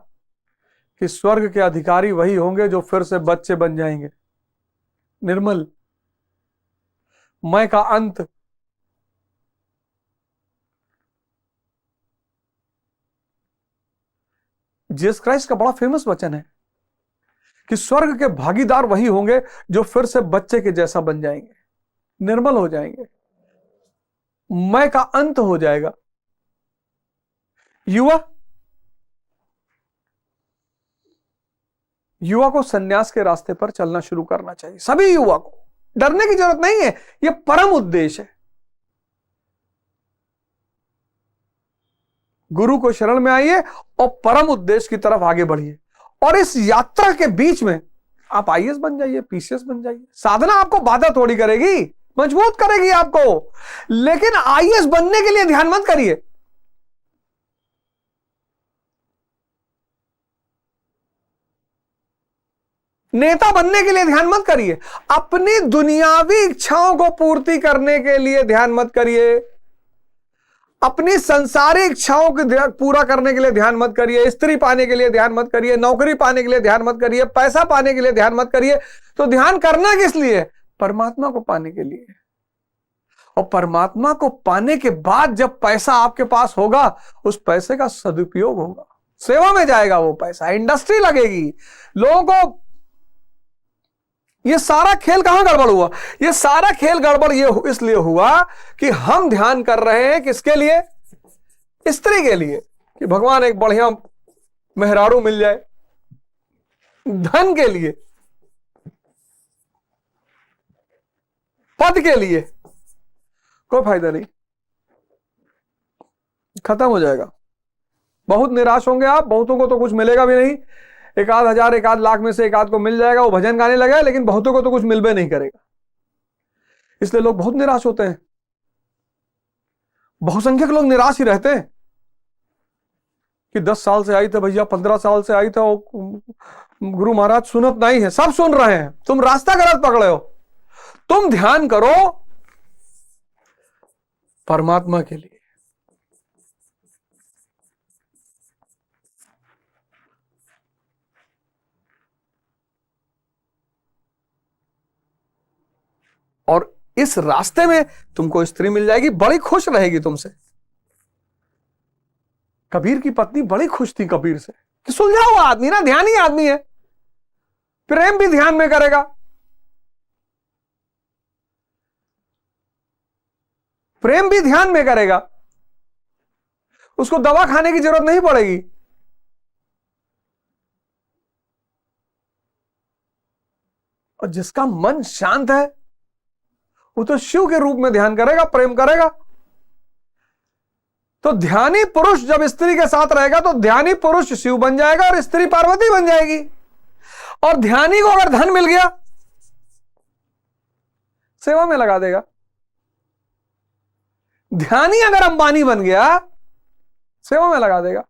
कि स्वर्ग के अधिकारी वही होंगे जो फिर से बच्चे बन जाएंगे। निर्मल, मैं का अंत। जीसस क्राइस्ट का बड़ा फेमस वचन है कि स्वर्ग के भागीदार वही होंगे जो फिर से बच्चे के जैसा बन जाएंगे, निर्मल हो जाएंगे, मैं का अंत हो जाएगा। युवा को सन्यास के रास्ते पर चलना शुरू करना चाहिए। सभी युवा को डरने की जरूरत नहीं है, यह परम उद्देश्य है। गुरु को शरण में आइए और परम उद्देश्य की तरफ आगे बढ़िए। और इस यात्रा के बीच में आप आईएएस बन जाइए, पीसीएस बन जाइए। साधना आपको बाधा थोड़ी करेगी, मजबूत करेगी आपको। लेकिन आईएएस बनने के लिए ध्यान मत करिए। नेता बनने के लिए ध्यान मत करिए। अपनी दुनियावी इच्छाओं को पूर्ति करने के लिए ध्यान मत करिए। अपनी संसारिक इच्छाओं को पूरा करने के लिए ध्यान मत करिए। स्त्री पाने के लिए ध्यान मत करिए, नौकरी पाने के लिए ध्यान मत करिए, पैसा पाने के लिए ध्यान मत करिए। तो ध्यान करना किस लिए? परमात्मा को पाने के लिए। और परमात्मा को पाने के बाद जब पैसा आपके पास होगा, उस पैसे का सदुपयोग होगा, सेवा में जाएगा वो पैसा, इंडस्ट्री लगेगी, लोगों को। ये सारा खेल कहां गड़बड़ हुआ? ये सारा खेल गड़बड़ ये इसलिए हुआ कि हम ध्यान कर रहे हैं किसके लिए? स्त्री के लिए, कि भगवान एक बढ़िया मेहरारू मिल जाए। धन के लिए, पद के लिए, कोई फायदा नहीं, खत्म हो जाएगा। बहुत निराश होंगे आप, बहुतों को तो कुछ मिलेगा भी नहीं। एक आध हजार, एक आध लाख में से एक आध को मिल जाएगा, वो भजन गाने लगा, लेकिन बहुतों को तो कुछ मिल भी नहीं करेगा। इसलिए लोग बहुत निराश होते हैं। बहुसंख्यक लोग निराश ही रहते हैं कि 10 साल से आई थे भैया, 15 साल से आई था, गुरु महाराज सुनत नहीं है। सब सुन रहे हैं, तुम रास्ता गलत पकड़े हो। तुम ध्यान करो परमात्मा के लिए। और इस रास्ते में तुमको स्त्री मिल जाएगी, बड़ी खुश रहेगी तुमसे। कबीर की पत्नी बड़ी खुश थी कबीर से कि सुलझा हुआ आदमी ना, ध्यानी आदमी है, प्रेम भी ध्यान में करेगा, प्रेम भी ध्यान में करेगा, उसको दवा खाने की जरूरत नहीं पड़ेगी। और जिसका मन शांत है वो तो शिव के रूप में ध्यान करेगा, प्रेम करेगा। तो ध्यानी पुरुष जब स्त्री के साथ रहेगा तो ध्यानी पुरुष शिव बन जाएगा और स्त्री पार्वती बन जाएगी। और ध्यानी को अगर धन मिल गया, सेवा में लगा देगा। ध्यानी अगर अंबानी बन गया, सेवा में लगा देगा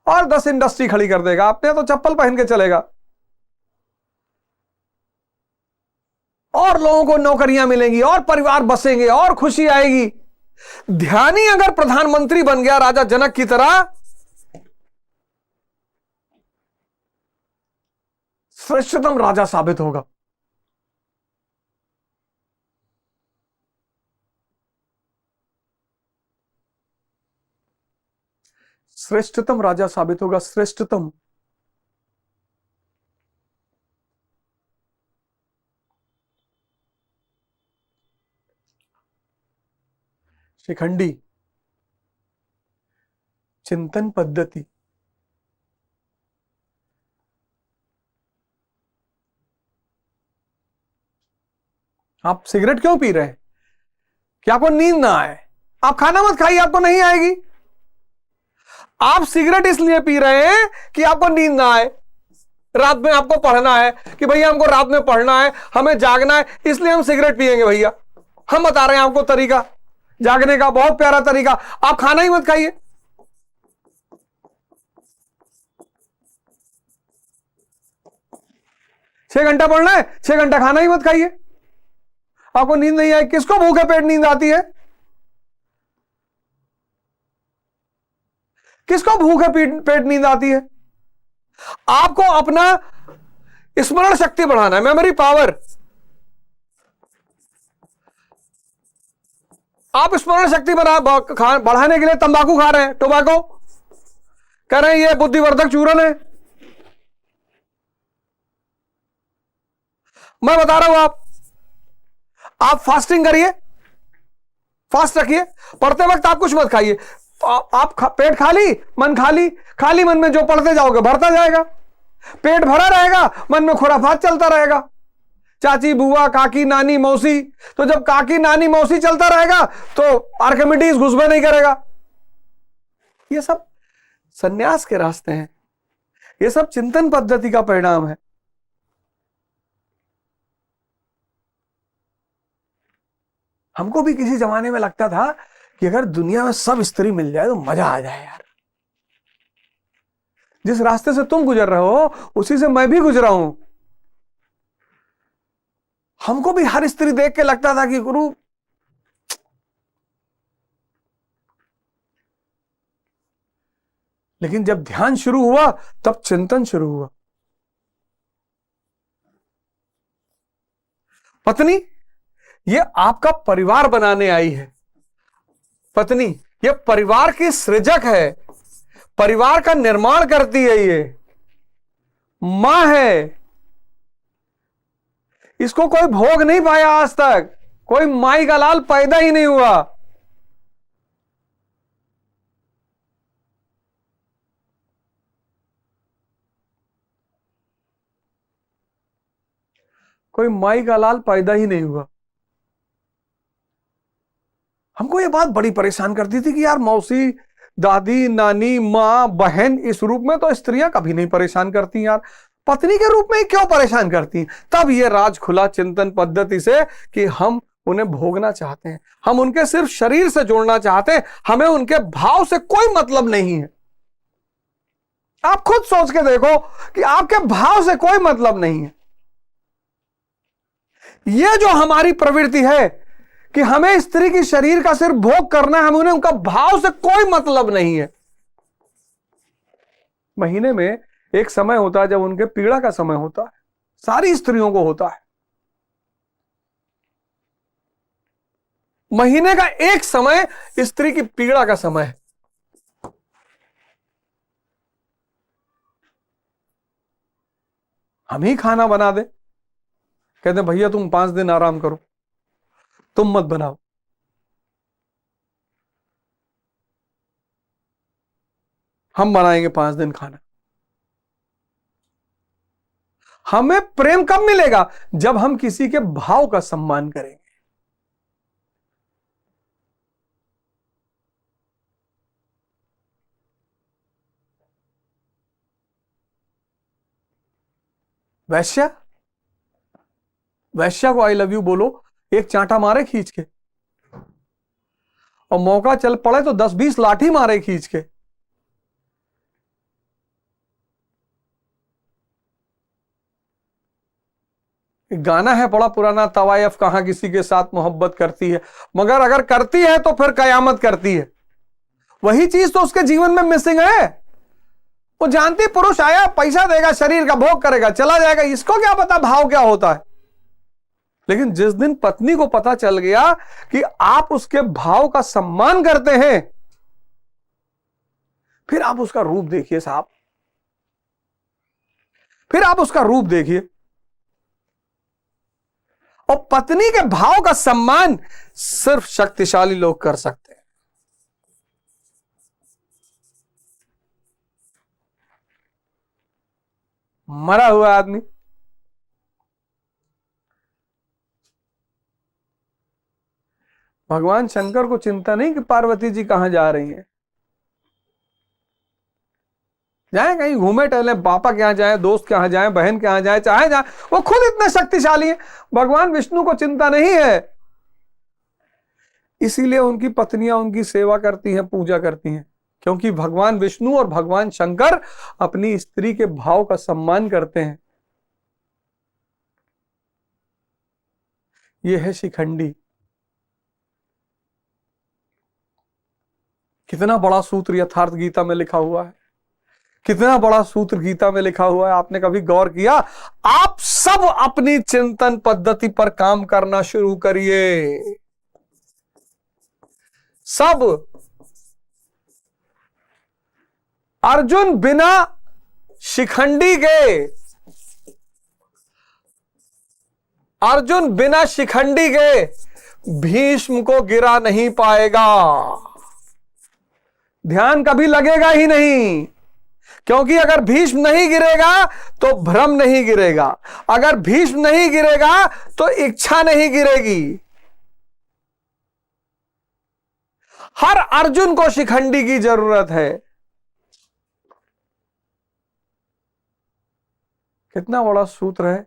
और 10 इंडस्ट्री खड़ी कर देगा। अपने तो चप्पल पहन के चलेगा और लोगों को नौकरियां मिलेंगी और परिवार बसेंगे और खुशी आएगी। ध्यानी अगर प्रधानमंत्री बन गया राजा जनक की तरह, श्रेष्ठतम राजा साबित होगा। श्रेष्ठतम राजा साबित होगा, श्रेष्ठतम। शिखंडी चिंतन पद्धति। आप सिगरेट क्यों पी रहे हैं? कि आपको नींद ना आए। आप खाना मत खाइए, आपको नहीं आएगी। आप सिगरेट इसलिए पी रहे हैं कि आपको नींद ना आए। रात में आपको पढ़ना है कि भैया हमको रात में पढ़ना है, हमें जागना है, इसलिए हम सिगरेट पिएंगे। भैया हम बता रहे हैं आपको तरीका जागने का, बहुत प्यारा तरीका। आप खाना ही मत खाइए। छह घंटा पढ़ना है, 6 घंटा खाना ही मत खाइए। आपको नींद नहीं आए। किसको भूखे पेट नींद आती है? किसको भूखे पेट नींद आती है? आपको अपना स्मरण शक्ति बढ़ाना है, मेमोरी पावर। आप स्मरण शक्ति बढ़ाने के लिए तंबाकू खा रहे हैं, टोबैको कह रहे हैं ये बुद्धिवर्धक चूरन है। मैं बता रहा हूं, आप फास्टिंग करिए, फास्ट रखिए, पढ़ते वक्त आप कुछ मत खाइए। आप पेट खाली मन खाली, खाली मन में जो पढ़ते जाओगे भरता जाएगा। पेट भरा रहेगा, मन में खुराफात चलता रहेगा, चाची बुआ काकी नानी मौसी। तो जब काकी नानी मौसी चलता रहेगा तो आर्किमिडीज घुसबे नहीं करेगा। ये सब सन्यास के रास्ते हैं, ये सब चिंतन पद्धति का परिणाम है। हमको भी किसी जमाने में लगता था कि अगर दुनिया में सब स्त्री मिल जाए तो मजा आ जाए यार। जिस रास्ते से तुम गुजर रहे हो उसी से मैं भी गुजरा हूं। हमको भी हर स्त्री देख के लगता था कि गुरु, लेकिन जब ध्यान शुरू हुआ तब चिंतन शुरू हुआ। पत्नी ये आपका परिवार बनाने आई है। पत्नी ये परिवार की सृजक है, परिवार का निर्माण करती है। ये मां है, इसको कोई भोग नहीं पाया आज तक, कोई माई का लाल पैदा ही नहीं हुआ। कोई माई का लाल पैदा ही नहीं हुआ। हमको ये बात बड़ी परेशान करती थी कि यार मौसी दादी, नानी, माँ, बहन, इस रूप में तो स्त्रियां कभी नहीं परेशान करती यार, पत्नी के रूप में ही क्यों परेशान करती हैं? तब ये राज खुला चिंतन पद्धति से कि हम उन्हें भोगना चाहते हैं, हम उनके सिर्फ शरीर से जोड़ना चाहते हैं, हमें उनके भाव से कोई मतलब नहीं है। आप खुद सोच के देखो कि आपके भाव से कोई मतलब नहीं है। यह जो हमारी प्रवृत्ति है कि हमें स्त्री की शरीर का सिर्फ भोग करना है, हमें उन्हें उनका भाव से कोई मतलब नहीं है। महीने में एक समय होता है जब उनके पीड़ा का समय होता है, सारी स्त्रियों को होता है। महीने का एक समय स्त्री की पीड़ा का समय है। हम ही खाना बना दे, कहते हैं भैया तुम 5 दिन आराम करो, तुम मत बनाओ। हम बनाएंगे 5 दिन खाना। हमें प्रेम कब मिलेगा? जब हम किसी के भाव का सम्मान करेंगे। वैश्या, वैश्या को आई लव यू बोलो, एक चांटा मारे खींच के, और मौका चल पड़े तो 10-20 लाठी मारे खींच के। गाना है बड़ा पुराना, तवायफ कहां किसी के साथ मोहब्बत करती है, मगर अगर करती है तो फिर कयामत करती है। वही चीज तो उसके जीवन में मिसिंग है। वो जानती पुरुष आया, पैसा देगा, शरीर का भोग करेगा, चला जाएगा, इसको क्या पता भाव क्या होता है। लेकिन जिस दिन पत्नी को पता चल गया कि आप उसके भाव का सम्मान करते हैं, फिर आप उसका रूप देखिए साहब, फिर आप उसका रूप देखिए। और पत्नी के भाव का सम्मान सिर्फ शक्तिशाली लोग कर सकते हैं। मरा हुआ आदमी, भगवान शंकर को चिंता नहीं कि पार्वती जी कहां जा रही हैं। जाए कहीं घूमे टहले, पापा के यहां जाए, दोस्त के यहां जाए, बहन के यहां जाए, चाहे जाए, वो खुद इतने शक्तिशाली हैं। भगवान विष्णु को चिंता नहीं है, इसीलिए उनकी पत्नियां उनकी सेवा करती हैं, पूजा करती हैं, क्योंकि भगवान विष्णु और भगवान शंकर अपनी स्त्री के भाव का सम्मान करते हैं। यह है शिखंडी। कितना बड़ा सूत्र यथार्थ गीता में लिखा हुआ है, कितना बड़ा सूत्र गीता में लिखा हुआ है। आपने कभी गौर किया? आप सब अपनी चिंतन पद्धति पर काम करना शुरू करिए, सब। अर्जुन बिना शिखंडी के, अर्जुन बिना शिखंडी के भीष्म को गिरा नहीं पाएगा। ध्यान कभी लगेगा ही नहीं, क्योंकि अगर भीष्म नहीं गिरेगा तो भ्रम नहीं गिरेगा, अगर भीष्म नहीं गिरेगा तो इच्छा नहीं गिरेगी। हर अर्जुन को शिखंडी की जरूरत है। कितना बड़ा सूत्र है,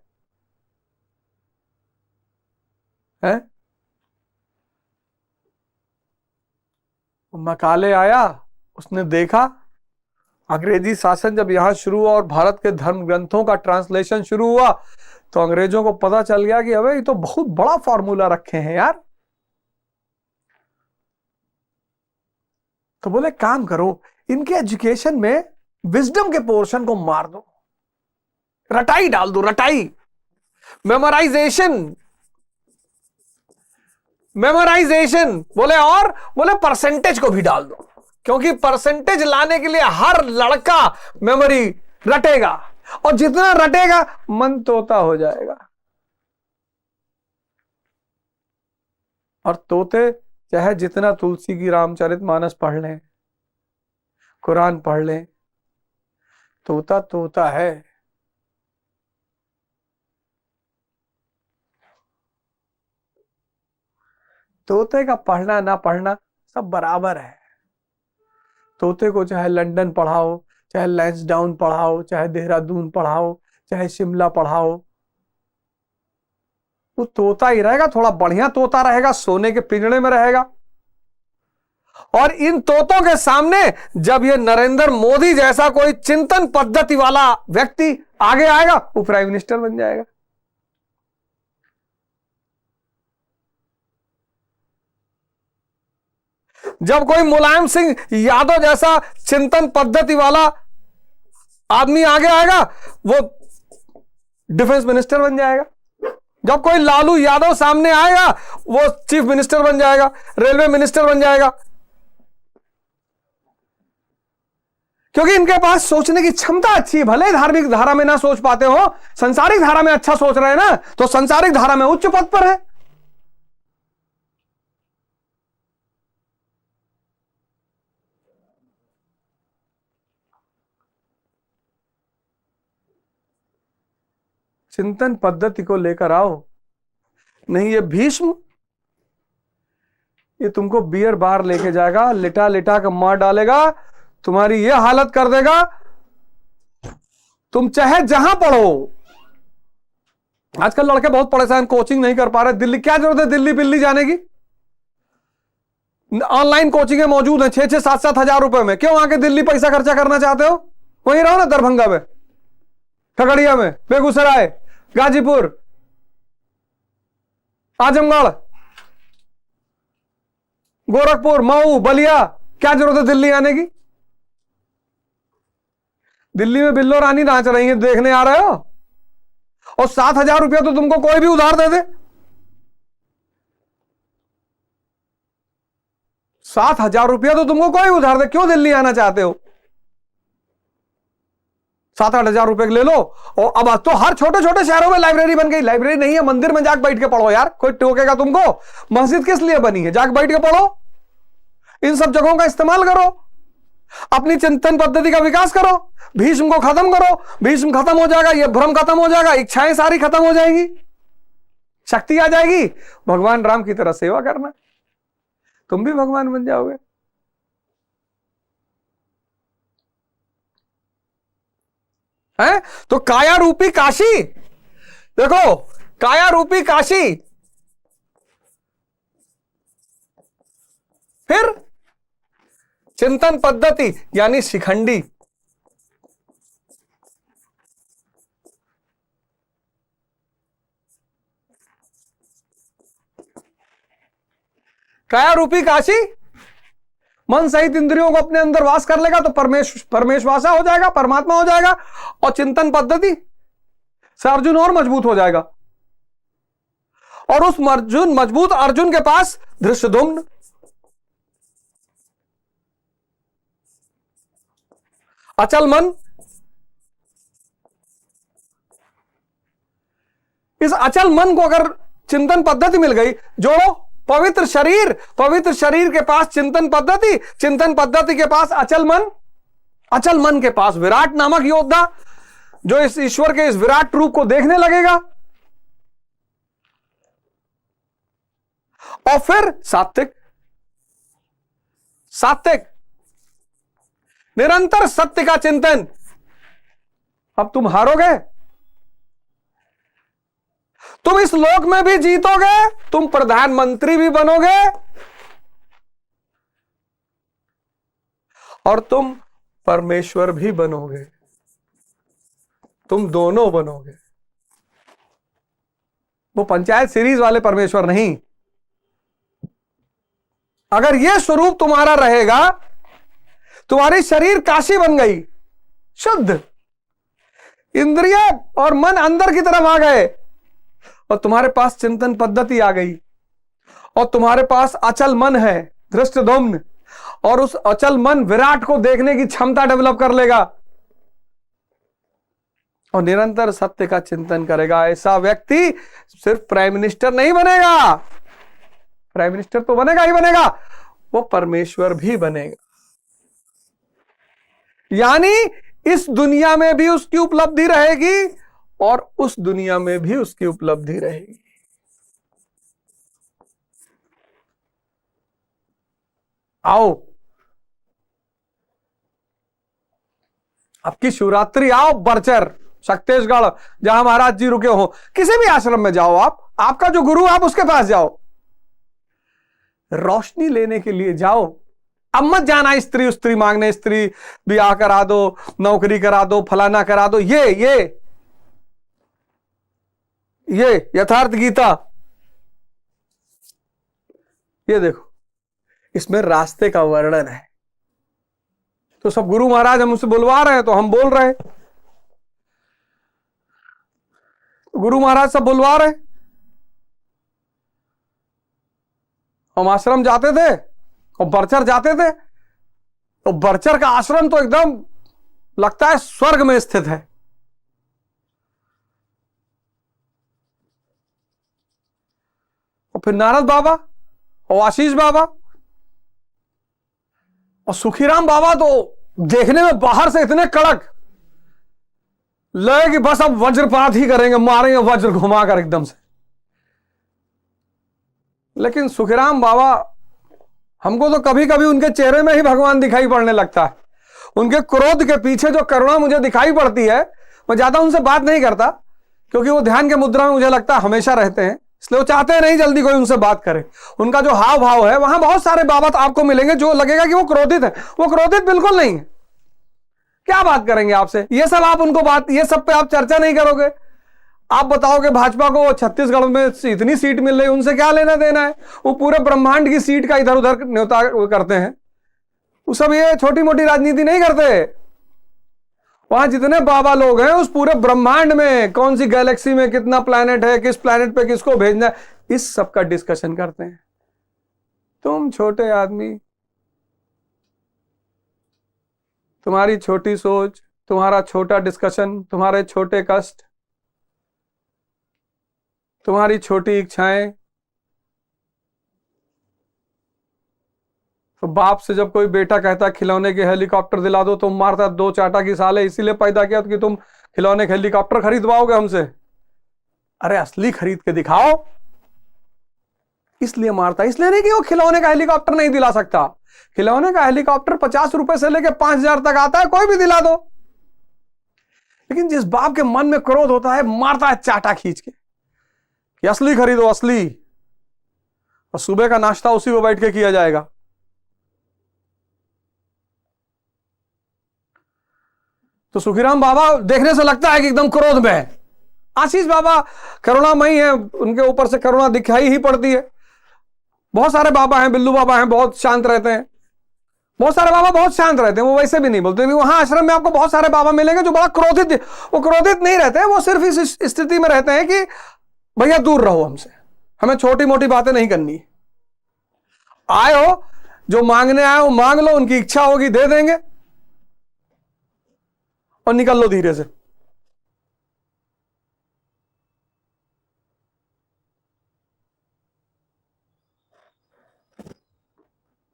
हैं? मकाले आया, उसने देखा अंग्रेजी शासन जब यहां शुरू हुआ और भारत के धर्म ग्रंथों का ट्रांसलेशन शुरू हुआ, तो अंग्रेजों को पता चल गया कि अबे ये तो बहुत बड़ा फॉर्मूला रखे हैं यार। तो बोले काम करो, इनके एजुकेशन में विजडम के पोर्शन को मार दो, रटाई डाल दो, रटाई, मेमोराइजेशन, मेमोराइजेशन। बोले और बोले परसेंटेज को भी डाल दो, क्योंकि परसेंटेज लाने के लिए हर लड़का मेमोरी रटेगा, और जितना रटेगा मन तोता हो जाएगा। और तोते चाहे जितना तुलसी की रामचरितमानस पढ़ लें, कुरान पढ़ लें, तोता तोता है। तोते का पढ़ना ना पढ़ना सब बराबर है। तोते को चाहे लंदन पढ़ाओ, चाहे लैंसडाउन पढ़ाओ, चाहे देहरादून पढ़ाओ, चाहे शिमला पढ़ाओ, वो तोता ही रहेगा। थोड़ा बढ़िया तोता रहेगा, सोने के पिंजड़े में रहेगा। और इन तोतों के सामने जब ये नरेंद्र मोदी जैसा कोई चिंतन पद्धति वाला व्यक्ति आगे आएगा, वो प्राइम मिनिस्टर बन जाएगा। जब कोई मुलायम सिंह यादव जैसा चिंतन पद्धति वाला आदमी आगे आएगा, वो डिफेंस मिनिस्टर बन जाएगा। जब कोई लालू यादव सामने आएगा, वो चीफ मिनिस्टर बन जाएगा, रेलवे मिनिस्टर बन जाएगा। क्योंकि इनके पास सोचने की क्षमता अच्छी है। भले धार्मिक धारा में ना सोच पाते हो, संसारिक धारा में अच्छा सोच रहे हैं ना, तो संसारिक धारा में उच्च पद पर है। चिंतन पद्धति को लेकर आओ। नहीं ये भीष्म, ये तुमको बियर बार लेके जाएगा, लिटा लिटा कर मार डालेगा, तुम्हारी ये हालत कर देगा। तुम चाहे जहां पढ़ो, आजकल लड़के बहुत परेशान, कोचिंग नहीं कर पा रहे। दिल्ली क्या जरूरत है दिल्ली बिल्ली जाने की? ऑनलाइन कोचिंग मौजूद है 6-6, 7-7 हजार रुपए में। क्यों आके दिल्ली पैसा खर्चा करना चाहते हो? वहीं रहो ना, दरभंगा में, खगड़िया में, बेगूसराय, गाजीपुर, आजमगढ़, गोरखपुर, मऊ, बलिया। क्या जरूरत है दिल्ली आने की? दिल्ली में बिल्लो रानी नाच रही है, देखने आ रहे हो? और 7,000 रुपया तो तुमको कोई भी उधार दे दे। 7,000 रुपया तो तुमको कोई उधार दे, क्यों दिल्ली आना चाहते हो? 7-8 हजार रुपए ले लो। और अब तो हर छोटे छोटे शहरों में लाइब्रेरी बन गई। लाइब्रेरी नहीं है, मंदिर में जाके बैठ के पढ़ो यार, कोई टोकेगा तुमको? मस्जिद किस लिए बनी है? जाके बैठ के पढ़ो। इन सब जगहों का इस्तेमाल करो, अपनी चिंतन पद्धति का विकास करो। भीष्म को खत्म करो, भीष्म खत्म हो जाएगा, ये भ्रम खत्म हो जाएगा, इच्छाएं सारी खत्म हो जाएंगी, शक्ति आ जाएगी। भगवान राम की तरह सेवा करना, तुम भी भगवान बन जाओगे। है तो काया रूपी काशी, देखो काया रूपी काशी, फिर चिंतन पद्धति यानी शिखंडी। काया रूपी काशी, मन सहित इंद्रियों को अपने अंदर वास कर लेगा तो परमेश्वासा हो जाएगा, परमात्मा हो जाएगा। और चिंतन पद्धति से अर्जुन और मजबूत हो जाएगा। और उस मजबूत अर्जुन के पास धृष्टद्युम्न, अचल मन, इस अचल मन को अगर चिंतन पद्धति मिल गई, जोड़ो पवित्र शरीर, पवित्र शरीर के पास चिंतन पद्धति, चिंतन पद्धति के पास अचल मन, अचल मन के पास विराट नामक योद्धा, जो इस ईश्वर के इस विराट रूप को देखने लगेगा। और फिर सात्विक, सात्विक निरंतर सत्य का चिंतन। अब तुम हारोगे, तुम इस लोक में भी जीतोगे, तुम प्रधानमंत्री भी बनोगे और तुम परमेश्वर भी बनोगे, तुम दोनों बनोगे। वो पंचायत सीरीज वाले परमेश्वर नहीं। अगर यह स्वरूप तुम्हारा रहेगा, तुम्हारी शरीर काशी बन गई, शुद्ध, इंद्रिय और मन अंदर की तरफ आ गए, और तुम्हारे पास चिंतन पद्धति आ गई, और तुम्हारे पास अचल मन है धृष्टद्युम्न, और उस अचल मन विराट को देखने की क्षमता डेवलप कर लेगा और निरंतर सत्य का चिंतन करेगा। ऐसा व्यक्ति सिर्फ प्राइम मिनिस्टर नहीं बनेगा, प्राइम मिनिस्टर तो बनेगा ही बनेगा, वो परमेश्वर भी बनेगा। यानी इस दुनिया में भी उसकी उपलब्धि रहेगी और उस दुनिया में भी उसकी उपलब्धि रहेगी। आओ अब की शिवरात्रि आओ बरचर शक्तिशगढ़, जहां महाराज जी रुके हो, किसी भी आश्रम में जाओ, आप आपका जो गुरु आप उसके पास जाओ, रोशनी लेने के लिए जाओ। अब मत जाना स्त्री स्त्री मांगने, स्त्री ब्याह करा दो, नौकरी करा दो, फलाना करा दो। ये यथार्थ गीता, ये देखो, इसमें रास्ते का वर्णन है। तो सब गुरु महाराज हमसे बुलवा रहे हैं तो हम बोल रहे हैं, गुरु महाराज सब बुलवा रहे। हम आश्रम जाते थे और बरचर जाते थे, तो बरचर का आश्रम तो एकदम लगता है स्वर्ग में स्थित है। और फिर नारद बाबा और आशीष बाबा और सुखीराम बाबा तो देखने में बाहर से इतने कड़क लगे कि बस अब वज्रपात ही करेंगे, मारेंगे वज्र घुमाकर एकदम से। लेकिन सुखीराम बाबा, हमको तो कभी कभी उनके चेहरे में ही भगवान दिखाई पड़ने लगता है। उनके क्रोध के पीछे जो करुणा मुझे दिखाई पड़ती है, मैं ज्यादा उनसे बात नहीं करता, क्योंकि वो ध्यान के मुद्रा में मुझे लगता है हमेशा रहते हैं, इसलिए वो चाहते नहीं जल्दी कोई उनसे बात करे। उनका जो हाव भाव है, वहां बहुत सारे बाबा आपको मिलेंगे जो लगेगा कि वो क्रोधित है, वो क्रोधित बिल्कुल नहीं है। क्या बात करेंगे आपसे, ये सब आप उनको बात, ये सब पे आप चर्चा नहीं करोगे। आप बताओगे भाजपा को छत्तीसगढ़ में इतनी सीट मिल रही, उनसे क्या लेना देना है, वो पूरे ब्रह्मांड की सीट का इधर उधर न्योता करते हैं। वो सब ये छोटी मोटी राजनीति नहीं करते। वहां जितने बाबा लोग हैं, उस पूरे ब्रह्मांड में कौन सी गैलेक्सी में कितना प्लैनेट है, किस प्लैनेट पे किसको भेजना है, इस सब का डिस्कशन करते हैं। तुम छोटे आदमी, तुम्हारी छोटी सोच, तुम्हारा छोटा डिस्कशन, तुम्हारे छोटे कष्ट, तुम्हारी छोटी इच्छाएं। तो बाप से जब कोई बेटा कहता खिलौने के हेलीकॉप्टर दिला दो, तुम मारता दो चाटा की साले इसीलिए पैदा किया कि तुम खिलौने के हेलीकॉप्टर खरीदवाओगे हमसे। अरे असली खरीद के दिखाओ, इसलिए मारता, इसलिए नहीं कि वो खिलौने का हेलीकॉप्टर नहीं दिला सकता। खिलौने का हेलीकॉप्टर 50 रुपए से लेकर 5,000 तक आता है, कोई भी दिला दो। लेकिन जिस बाप के मन में क्रोध होता है, मारता है चाटा खींच के कि असली खरीदो, असली, और सुबह का नाश्ता उसी को बैठ के किया जाएगा। तो सुखीराम बाबा देखने से लगता है कि एकदम क्रोध में है। आशीष बाबा करुणामयी है, उनके ऊपर से करुणा दिखाई ही पड़ती है। बहुत सारे बाबा हैं, बिल्लू बाबा हैं, बहुत शांत रहते हैं। बहुत सारे बाबा बहुत शांत रहते हैं, वो वैसे भी नहीं बोलते। वहां आश्रम में आपको बहुत सारे बाबा मिलेंगे जो बड़ा क्रोधित, वो क्रोधित नहीं रहते हैं, वो सिर्फ इस स्थिति में रहते हैं कि भैया दूर रहो हमसे, हमें छोटी मोटी बातें नहीं करनी। आए हो, जो मांगने आए हो मांग लो, उनकी इच्छा होगी दे देंगे और निकल लो धीरे से।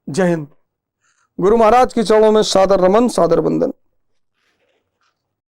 जय हिंद। गुरु महाराज की चरणों में सादर नमन, सादर वंदन।